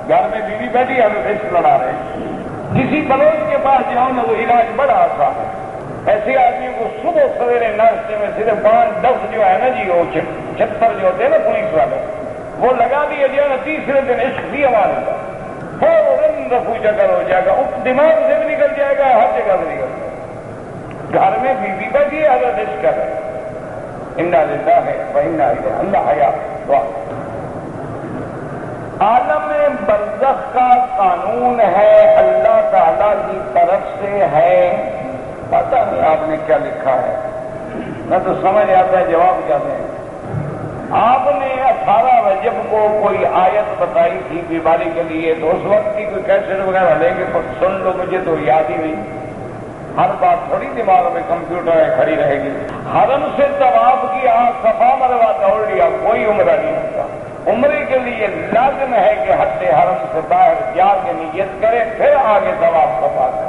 گھر میں بیوی بیٹھی ہے، ہمیں رشک لڑا رہے ہیں۔ کسی بلوچ کے پاس جاؤ نا، وہ علاج بڑا آسان ہے۔ ایسے آدمی کو صبح سویرے ناشتے میں صرف 5 ڈف جو ہے نا جی، وہ 76 جو ہوتے ہیں نا پولیس والے، وہ لگا دیے جو ہے نا، تیسرے دن عشق بھی ہمارے کا فوراً رفو چکر ہو جائے گا، دماغ سے بھی نکل جائے گا، ہر جگہ سے نکل جائے گا۔ گھر میں بیوی بیٹھی ہے، حضرت عشق کر رہے ہیں، انا للہ ہے و انا الیہ، اللہ حیا دعا۔ عالم برزخ کا قانون ہے، اللہ تعالی کی طرف سے ہے، پتہ نہیں آپ نے کیا لکھا ہے، میں تو سمجھ آتا ہے جواب کیا دیں۔ آپ نے 18 رجب کو کوئی آیت بتائی تھی بیماری کے لیے، تو اس وقت کی کوئی کیسٹ وغیرہ لے کے سن لو، مجھے تو یاد ہی نہیں، ہر بات تھوڑی دماغ میں کمپیوٹر ہے کھڑی رہے گی۔ حرم سے طواف کیا، صفا مروا دوڑ لیا، کوئی عمرہ نہیں ہوتا۔ عمرے کے لیے لازم ہے کہ حد حرم سے باہر جا کے نیت کرے، پھر آگے طواف صفا کرے۔